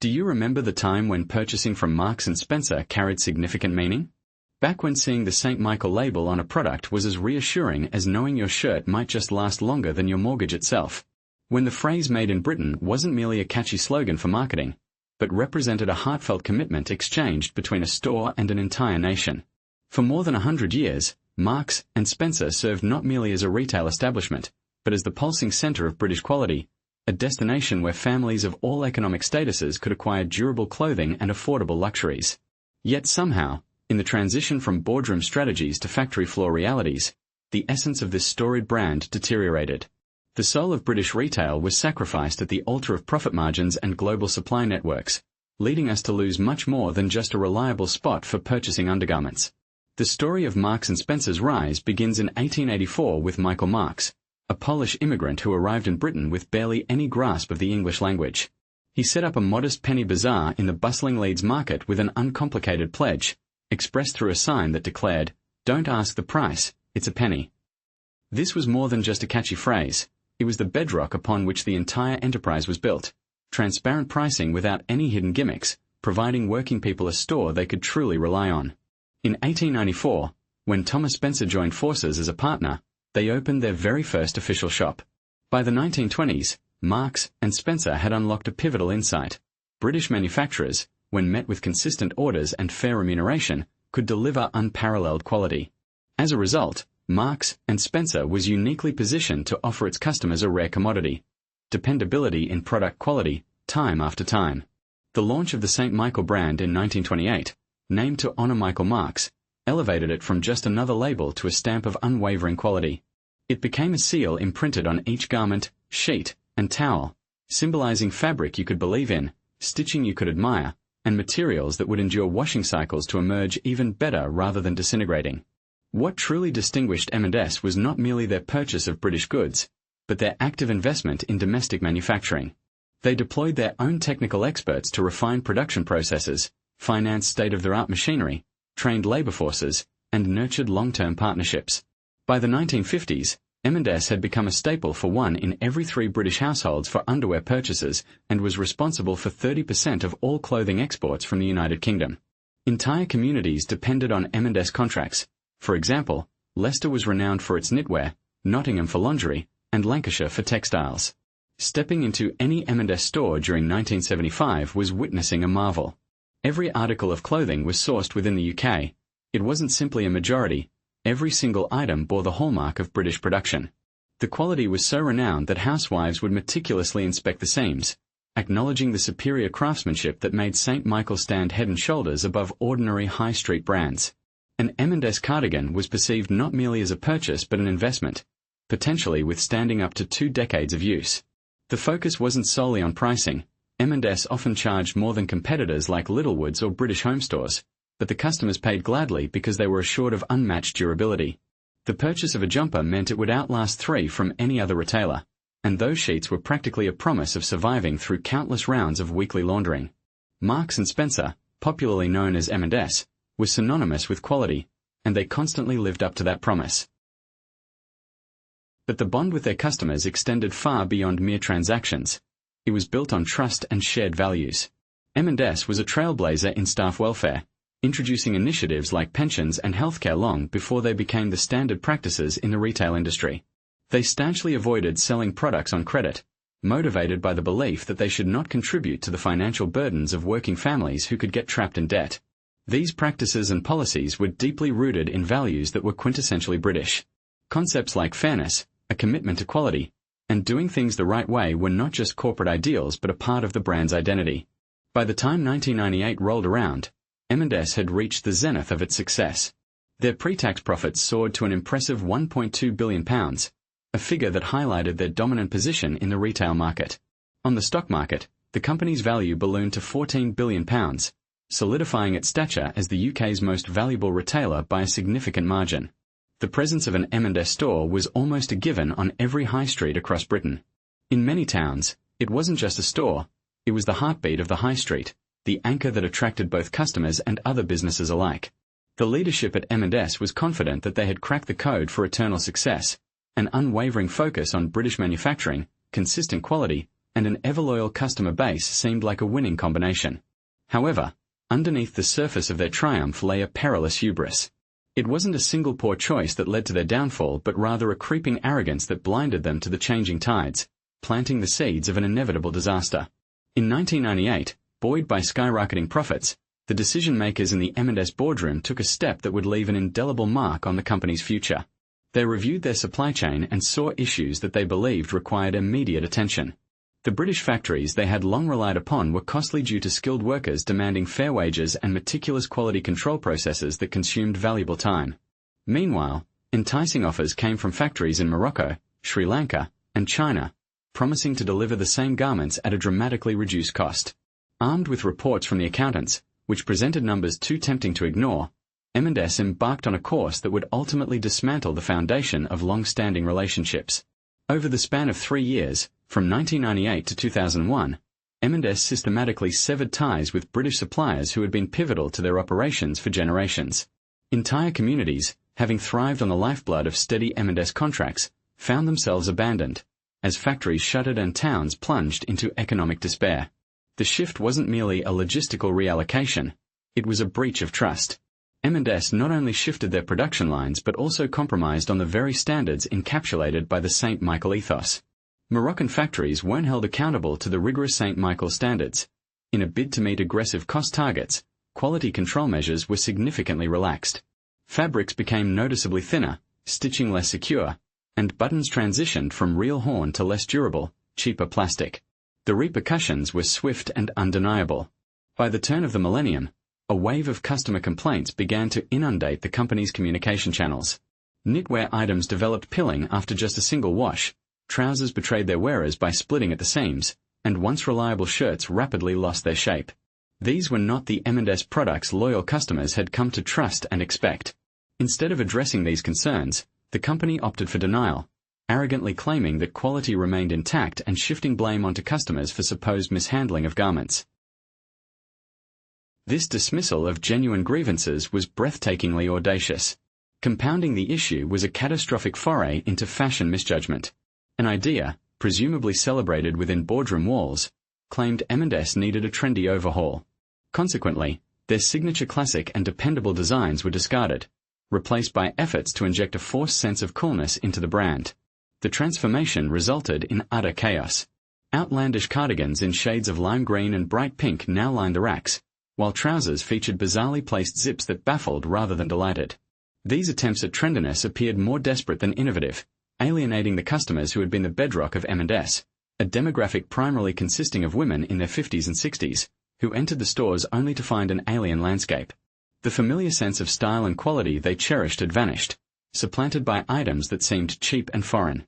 Do you remember the time when purchasing from Marks & Spencer carried significant meaning? Back when seeing the St. Michael label on a product was as reassuring as knowing your shirt might just last longer than your mortgage itself. When the phrase "Made in Britain" wasn't merely a catchy slogan for marketing, but represented a heartfelt commitment exchanged between a store and an entire nation. For more than 100 years, Marks & Spencer served not merely as a retail establishment, but as the pulsing center of British quality, a destination where families of all economic statuses could acquire durable clothing and affordable luxuries. Yet somehow, in the transition from boardroom strategies to factory floor realities, the essence of this storied brand deteriorated. The soul of British retail was sacrificed at the altar of profit margins and global supply networks, leading us to lose much more than just a reliable spot for purchasing undergarments. The story of Marks & Spencer's rise begins in 1884 with Michael Marks, a Polish immigrant who arrived in Britain with barely any grasp of the English language. He set up a modest penny bazaar in the bustling Leeds market with an uncomplicated pledge, expressed through a sign that declared, "Don't ask the price, it's a penny." This was more than just a catchy phrase. It was the bedrock upon which the entire enterprise was built. Transparent pricing without any hidden gimmicks, providing working people a store they could truly rely on. In 1894, when Thomas Spencer joined forces as a partner, they opened their very first official shop. By the 1920s, Marks & Spencer had unlocked a pivotal insight. British manufacturers, when met with consistent orders and fair remuneration, could deliver unparalleled quality. As a result, Marks & Spencer was uniquely positioned to offer its customers a rare commodity: dependability in product quality, time after time. The launch of the St. Michael brand in 1928, named to honor Michael Marks, elevated it from just another label to a stamp of unwavering quality. It became a seal imprinted on each garment, sheet, and towel, symbolizing fabric you could believe in, stitching you could admire, and materials that would endure washing cycles to emerge even better rather than disintegrating. What truly distinguished M&S was not merely their purchase of British goods, but their active investment in domestic manufacturing. They deployed their own technical experts to refine production processes, finance state-of-the-art machinery, trained labor forces, and nurtured long-term partnerships. By the 1950s, M&S had become a staple for 1 in every 3 British households for underwear purchases and was responsible for 30% of all clothing exports from the United Kingdom. Entire communities depended on M&S contracts. For example, Leicester was renowned for its knitwear, Nottingham for lingerie, and Lancashire for textiles. Stepping into any M&S store during 1975 was witnessing a marvel. Every article of clothing was sourced within the UK. It wasn't simply a majority. Every single item bore the hallmark of British production. The quality was so renowned that housewives would meticulously inspect the seams, acknowledging the superior craftsmanship that made St. Michael stand head and shoulders above ordinary high street brands. An M&S cardigan was perceived not merely as a purchase but an investment, potentially withstanding up to 2 decades of use. The focus wasn't solely on pricing. M&S often charged more than competitors like Littlewoods or British Home Stores, but the customers paid gladly because they were assured of unmatched durability. The purchase of a jumper meant it would outlast 3 from any other retailer, and those sheets were practically a promise of surviving through countless rounds of weekly laundering. Marks & Spencer, popularly known as M&S, was synonymous with quality, and they constantly lived up to that promise. But the bond with their customers extended far beyond mere transactions. It was built on trust and shared values. M&S was a trailblazer in staff welfare, introducing initiatives like pensions and healthcare long before they became the standard practices in the retail industry. They staunchly avoided selling products on credit, motivated by the belief that they should not contribute to the financial burdens of working families who could get trapped in debt. These practices and policies were deeply rooted in values that were quintessentially British. Concepts like fairness, a commitment to quality, and doing things the right way were not just corporate ideals but a part of the brand's identity. By the time 1998 rolled around, M&S had reached the zenith of its success. Their pre-tax profits soared to an impressive £1.2 billion, a figure that highlighted their dominant position in the retail market. On the stock market, the company's value ballooned to £14 billion, solidifying its stature as the UK's most valuable retailer by a significant margin. The presence of an M&S store was almost a given on every high street across Britain. In many towns, it wasn't just a store, it was the heartbeat of the high street, the anchor that attracted both customers and other businesses alike. The leadership at M&S was confident that they had cracked the code for eternal success. An unwavering focus on British manufacturing, consistent quality, and an ever-loyal customer base seemed like a winning combination. However, underneath the surface of their triumph lay a perilous hubris. It wasn't a single poor choice that led to their downfall, but rather a creeping arrogance that blinded them to the changing tides, planting the seeds of an inevitable disaster. In 1998, buoyed by skyrocketing profits, the decision-makers in the M&S boardroom took a step that would leave an indelible mark on the company's future. They reviewed their supply chain and saw issues that they believed required immediate attention. The British factories they had long relied upon were costly due to skilled workers demanding fair wages and meticulous quality control processes that consumed valuable time. Meanwhile, enticing offers came from factories in Morocco, Sri Lanka, and China, promising to deliver the same garments at a dramatically reduced cost. Armed with reports from the accountants, which presented numbers too tempting to ignore, M&S embarked on a course that would ultimately dismantle the foundation of long-standing relationships. Over the span of 3 years, from 1998 to 2001, M&S systematically severed ties with British suppliers who had been pivotal to their operations for generations. Entire communities, having thrived on the lifeblood of steady M&S contracts, found themselves abandoned, as factories shuttered and towns plunged into economic despair. The shift wasn't merely a logistical reallocation, it was a breach of trust. M&S not only shifted their production lines but also compromised on the very standards encapsulated by the St. Michael ethos. Moroccan factories weren't held accountable to the rigorous St. Michael standards. In a bid to meet aggressive cost targets, quality control measures were significantly relaxed. Fabrics became noticeably thinner, stitching less secure, and buttons transitioned from real horn to less durable, cheaper plastic. The repercussions were swift and undeniable. By the turn of the millennium, a wave of customer complaints began to inundate the company's communication channels. Knitwear items developed pilling after just a single wash, trousers betrayed their wearers by splitting at the seams, and once reliable shirts rapidly lost their shape. These were not the M&S products loyal customers had come to trust and expect. Instead of addressing these concerns, the company opted for denial, arrogantly claiming that quality remained intact and shifting blame onto customers for supposed mishandling of garments. This dismissal of genuine grievances was breathtakingly audacious. Compounding the issue was a catastrophic foray into fashion misjudgment. An idea, presumably celebrated within boardroom walls, claimed M&S needed a trendy overhaul. Consequently, their signature classic and dependable designs were discarded, replaced by efforts to inject a forced sense of coolness into the brand. The transformation resulted in utter chaos. Outlandish cardigans in shades of lime green and bright pink now lined the racks, while trousers featured bizarrely placed zips that baffled rather than delighted. These attempts at trendiness appeared more desperate than innovative, alienating the customers who had been the bedrock of M&S, a demographic primarily consisting of women in their 50s and 60s, who entered the stores only to find an alien landscape. The familiar sense of style and quality they cherished had vanished, supplanted by items that seemed cheap and foreign.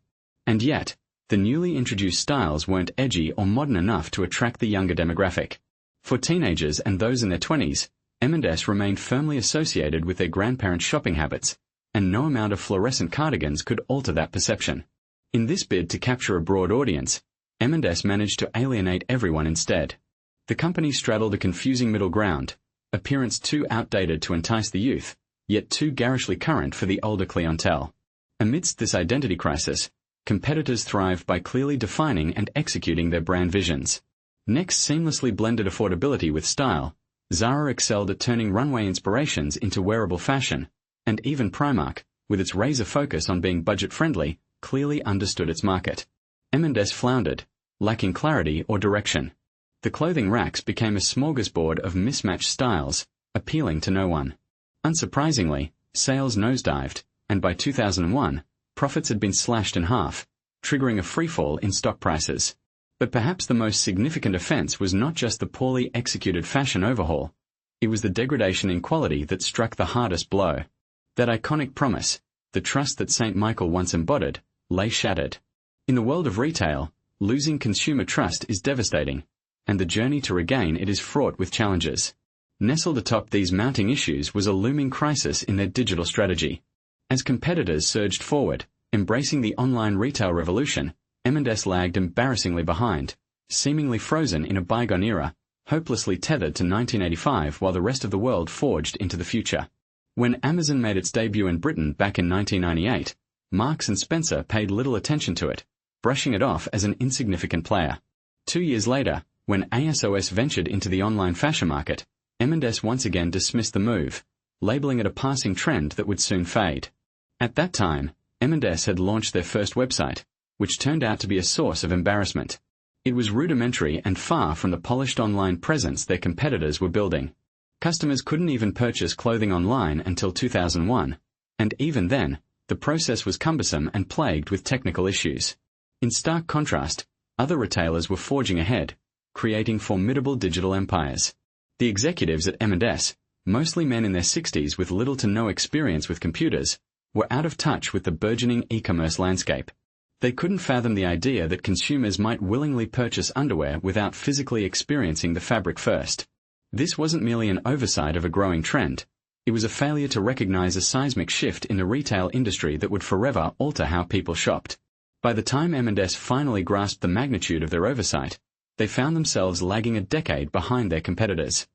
And yet, the newly introduced styles weren't edgy or modern enough to attract the younger demographic. For teenagers and those in their 20s, M&S remained firmly associated with their grandparents' shopping habits, and no amount of fluorescent cardigans could alter that perception. In this bid to capture a broad audience, M&S managed to alienate everyone instead. The company straddled a confusing middle ground, appearance too outdated to entice the youth, yet too garishly current for the older clientele. Amidst this identity crisis, competitors thrived by clearly defining and executing their brand visions. Next seamlessly blended affordability with style, Zara excelled at turning runway inspirations into wearable fashion, and even Primark, with its razor focus on being budget-friendly, clearly understood its market. M&S floundered, lacking clarity or direction. The clothing racks became a smorgasbord of mismatched styles, appealing to no one. Unsurprisingly, sales nosedived, and by 2001, profits had been slashed in half, triggering a freefall in stock prices. But perhaps the most significant offense was not just the poorly executed fashion overhaul. It was the degradation in quality that struck the hardest blow. That iconic promise, the trust that St. Michael once embodied, lay shattered. In the world of retail, losing consumer trust is devastating, and the journey to regain it is fraught with challenges. Nestled atop these mounting issues was a looming crisis in their digital strategy. As competitors surged forward, embracing the online retail revolution, M&S lagged embarrassingly behind, seemingly frozen in a bygone era, hopelessly tethered to 1985 while the rest of the world forged into the future. When Amazon made its debut in Britain back in 1998, Marks & Spencer paid little attention to it, brushing it off as an insignificant player. 2 years later, when ASOS ventured into the online fashion market, M&S once again dismissed the move, labeling it a passing trend that would soon fade. At that time, M&S had launched their first website, which turned out to be a source of embarrassment. It was rudimentary and far from the polished online presence their competitors were building. Customers couldn't even purchase clothing online until 2001, and even then, the process was cumbersome and plagued with technical issues. In stark contrast, other retailers were forging ahead, creating formidable digital empires. The executives at M&S, mostly men in their 60s with little to no experience with computers, were out of touch with the burgeoning e-commerce landscape. They couldn't fathom the idea that consumers might willingly purchase underwear without physically experiencing the fabric first. This wasn't merely an oversight of a growing trend. It was a failure to recognize a seismic shift in the retail industry that would forever alter how people shopped. By the time M&S finally grasped the magnitude of their oversight, they found themselves lagging a decade behind their competitors.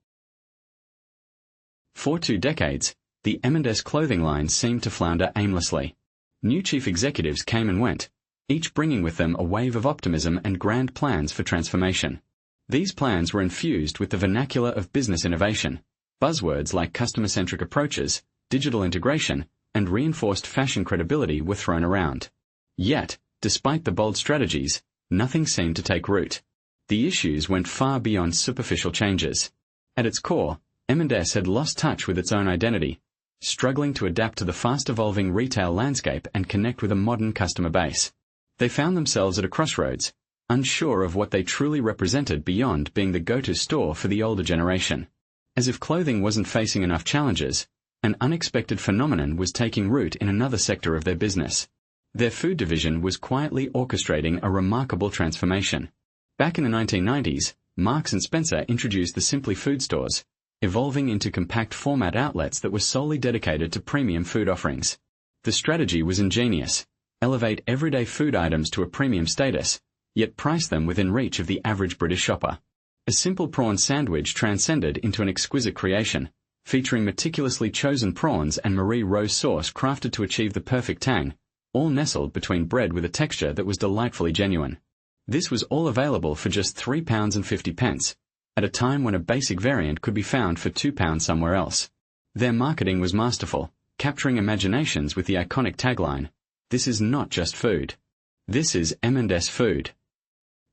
For 2 decades, the M&S clothing line seemed to flounder aimlessly. New chief executives came and went, each bringing with them a wave of optimism and grand plans for transformation. These plans were infused with the vernacular of business innovation. Buzzwords like customer-centric approaches, digital integration, and reinforced fashion credibility were thrown around. Yet, despite the bold strategies, nothing seemed to take root. The issues went far beyond superficial changes. At its core, M&S had lost touch with its own identity, struggling to adapt to the fast-evolving retail landscape and connect with a modern customer base. They found themselves at a crossroads, unsure of what they truly represented beyond being the go-to store for the older generation. As if clothing wasn't facing enough challenges, an unexpected phenomenon was taking root in another sector of their business. Their food division was quietly orchestrating a remarkable transformation. Back in the 1990s, Marks & Spencer introduced the Simply Food stores, evolving into compact format outlets that were solely dedicated to premium food offerings. The strategy was ingenious: elevate everyday food items to a premium status, yet price them within reach of the average British shopper. A simple prawn sandwich transcended into an exquisite creation, featuring meticulously chosen prawns and Marie Rose sauce crafted to achieve the perfect tang, all nestled between bread with a texture that was delightfully genuine. This was all available for just £3.50, at a time when a basic variant could be found for £2 somewhere else. Their marketing was masterful, capturing imaginations with the iconic tagline, "This is not just food. This is M&S food."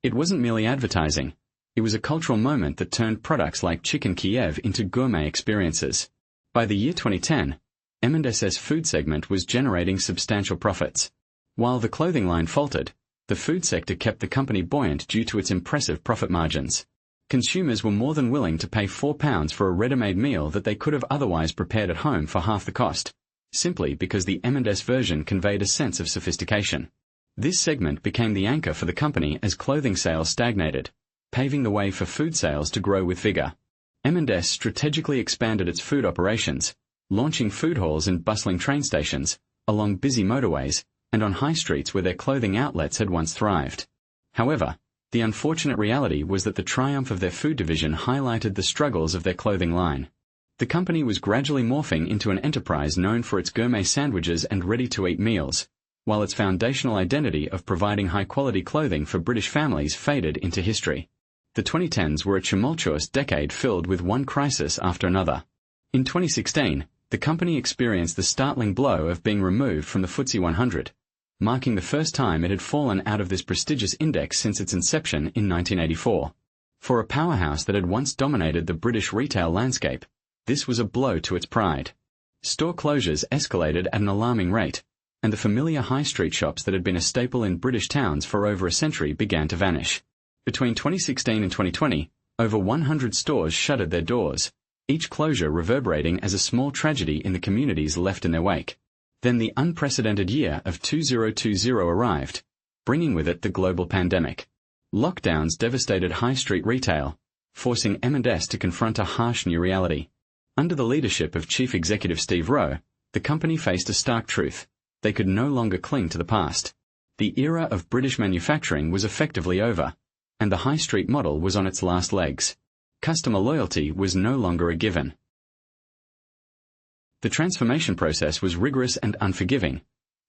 It wasn't merely advertising. It was a cultural moment that turned products like chicken Kiev into gourmet experiences. By the year 2010, M&S's food segment was generating substantial profits. While the clothing line faltered, the food sector kept the company buoyant due to its impressive profit margins. Consumers were more than willing to pay £4 for a ready-made meal that they could have otherwise prepared at home for half the cost, simply because the M&S version conveyed a sense of sophistication. This segment became the anchor for the company as clothing sales stagnated, paving the way for food sales to grow with vigor. M&S strategically expanded its food operations, launching food halls in bustling train stations, along busy motorways, and on high streets where their clothing outlets had once thrived. However, the unfortunate reality was that the triumph of their food division highlighted the struggles of their clothing line. The company was gradually morphing into an enterprise known for its gourmet sandwiches and ready-to-eat meals, while its foundational identity of providing high-quality clothing for British families faded into history. The 2010s were a tumultuous decade filled with one crisis after another. In 2016, the company experienced the startling blow of being removed from the FTSE 100, marking the first time it had fallen out of this prestigious index since its inception in 1984. For a powerhouse that had once dominated the British retail landscape, this was a blow to its pride. Store closures escalated at an alarming rate, and the familiar high street shops that had been a staple in British towns for over a century began to vanish. Between 2016 and 2020, over 100 stores shuttered their doors, each closure reverberating as a small tragedy in the communities left in their wake. Then the unprecedented year of 2020 arrived, bringing with it the global pandemic. Lockdowns devastated high street retail, forcing M&S to confront a harsh new reality. Under the leadership of Chief Executive Steve Rowe, the company faced a stark truth: they could no longer cling to the past. The era of British manufacturing was effectively over, and the high street model was on its last legs. Customer loyalty was no longer a given. The transformation process was rigorous and unforgiving,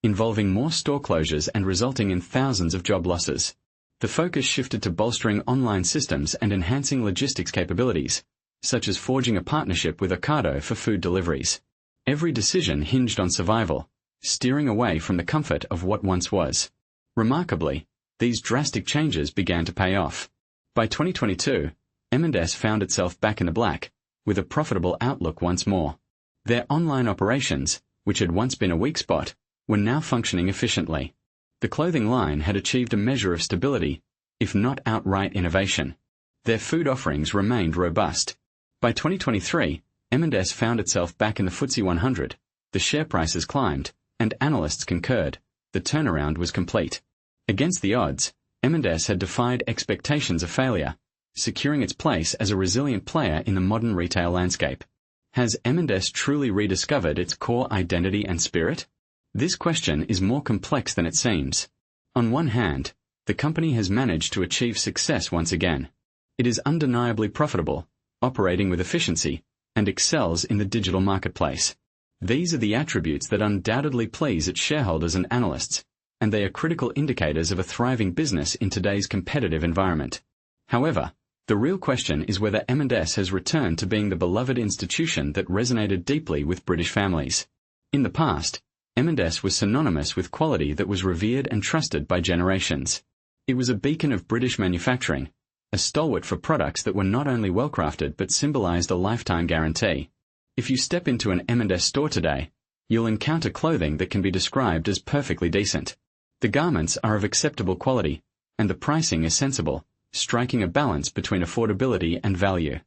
involving more store closures and resulting in thousands of job losses. The focus shifted to bolstering online systems and enhancing logistics capabilities, such as forging a partnership with Ocado for food deliveries. Every decision hinged on survival, steering away from the comfort of what once was. Remarkably, these drastic changes began to pay off. By 2022, M&S found itself back in the black, with a profitable outlook once more. Their online operations, which had once been a weak spot, were now functioning efficiently. The clothing line had achieved a measure of stability, if not outright innovation. Their food offerings remained robust. By 2023, M&S found itself back in the FTSE 100, the share prices climbed, and analysts concurred, the turnaround was complete. Against the odds, M&S had defied expectations of failure, securing its place as a resilient player in the modern retail landscape. Has M&S truly rediscovered its core identity and spirit? This question is more complex than it seems. On one hand, the company has managed to achieve success once again. It is undeniably profitable, operating with efficiency, and excels in the digital marketplace. These are the attributes that undoubtedly please its shareholders and analysts, and they are critical indicators of a thriving business in today's competitive environment. However, the real question is whether M&S has returned to being the beloved institution that resonated deeply with British families. In the past, M&S was synonymous with quality that was revered and trusted by generations. It was a beacon of British manufacturing, a stalwart for products that were not only well-crafted but symbolized a lifetime guarantee. If you step into an M&S store today, you'll encounter clothing that can be described as perfectly decent. The garments are of acceptable quality, and the pricing is sensible, striking a balance between affordability and value.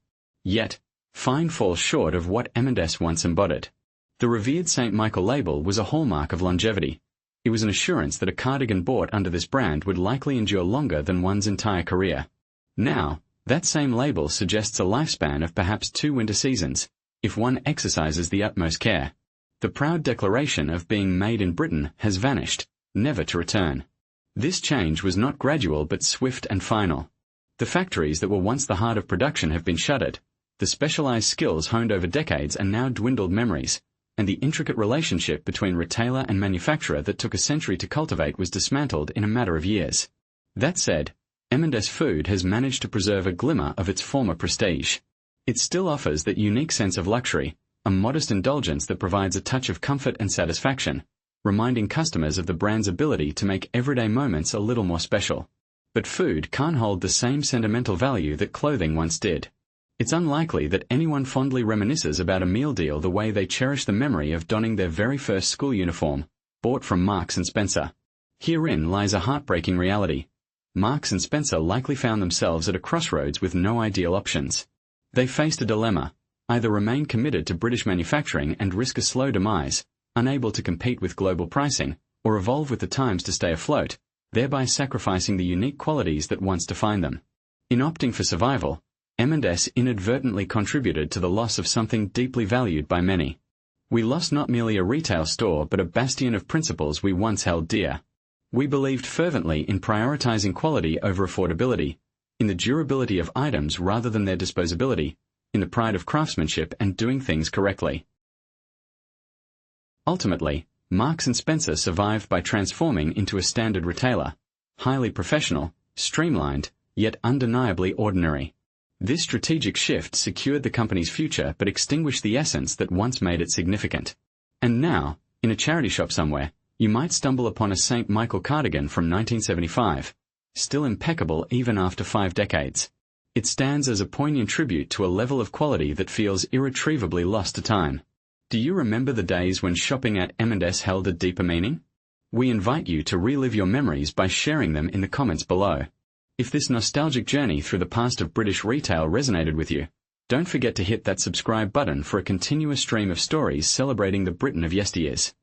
Yet, fine falls short of what M&S once embodied. The revered St. Michael label was a hallmark of longevity. It was an assurance that a cardigan bought under this brand would likely endure longer than one's entire career. Now, that same label suggests a lifespan of perhaps 2 winter seasons, if one exercises the utmost care. The proud declaration of being made in Britain has vanished, never to return. This change was not gradual but swift and final. The factories that were once the heart of production have been shuttered, the specialized skills honed over decades are now dwindled memories, and the intricate relationship between retailer and manufacturer that took a century to cultivate was dismantled in a matter of years. That said, M&S Food has managed to preserve a glimmer of its former prestige. It still offers that unique sense of luxury, a modest indulgence that provides a touch of comfort and satisfaction, reminding customers of the brand's ability to make everyday moments a little more special. But food can't hold the same sentimental value that clothing once did. It's unlikely that anyone fondly reminisces about a meal deal the way they cherish the memory of donning their very first school uniform, bought from Marks & Spencer. Herein lies a heartbreaking reality. Marks & Spencer likely found themselves at a crossroads with no ideal options. They faced a dilemma: either remain committed to British manufacturing and risk a slow demise, unable to compete with global pricing, or evolve with the times to stay afloat, thereby sacrificing the unique qualities that once defined them. In opting for survival, M&S inadvertently contributed to the loss of something deeply valued by many. We lost not merely a retail store but a bastion of principles we once held dear. We believed fervently in prioritizing quality over affordability, in the durability of items rather than their disposability, in the pride of craftsmanship and doing things correctly. Ultimately, Marks & Spencer survived by transforming into a standard retailer, highly professional, streamlined, yet undeniably ordinary. This strategic shift secured the company's future but extinguished the essence that once made it significant. And now, in a charity shop somewhere, you might stumble upon a St. Michael cardigan from 1975, still impeccable even after 5 decades. It stands as a poignant tribute to a level of quality that feels irretrievably lost to time. Do you remember the days when shopping at M&S held a deeper meaning? We invite you to relive your memories by sharing them in the comments below. If this nostalgic journey through the past of British retail resonated with you, don't forget to hit that subscribe button for a continuous stream of stories celebrating the Britain of yesteryears.